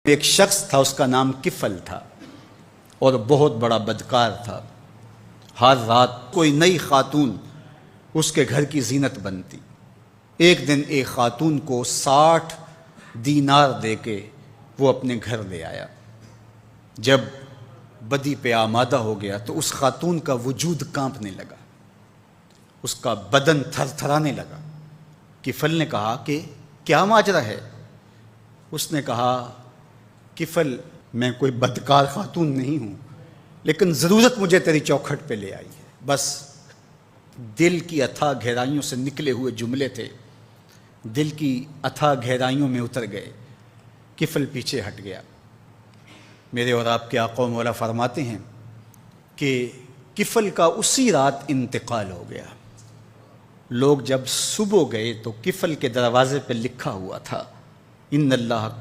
ایک شخص تھا، اس کا نام کفل تھا اور بہت بڑا بدکار تھا۔ ہر رات کوئی نئی خاتون اس کے گھر کی زینت بنتی۔ ایک دن ایک خاتون کو 60 دینار دے کے وہ اپنے گھر لے آیا۔ جب بدی پہ آمادہ ہو گیا تو اس خاتون کا وجود کانپنے لگا، اس کا بدن تھر تھرانے لگا۔ کفل نے کہا کہ کیا ماجرا ہے؟ اس نے کہا، کفل میں کوئی بدکار خاتون نہیں ہوں، لیکن ضرورت مجھے تیری چوکھٹ پہ لے آئی ہے۔ بس دل کی اتھاہ گہرائیوں سے نکلے ہوئے جملے تھے، دل کی اتھاہ گہرائیوں میں اتر گئے۔ کفل پیچھے ہٹ گیا۔ میرے اور آپ کے آقا و مولا فرماتے ہیں کہ کفل کا اسی رات انتقال ہو گیا۔ لوگ جب صبح گئے تو کفل کے دروازے پہ لکھا ہوا تھا، ان اللہ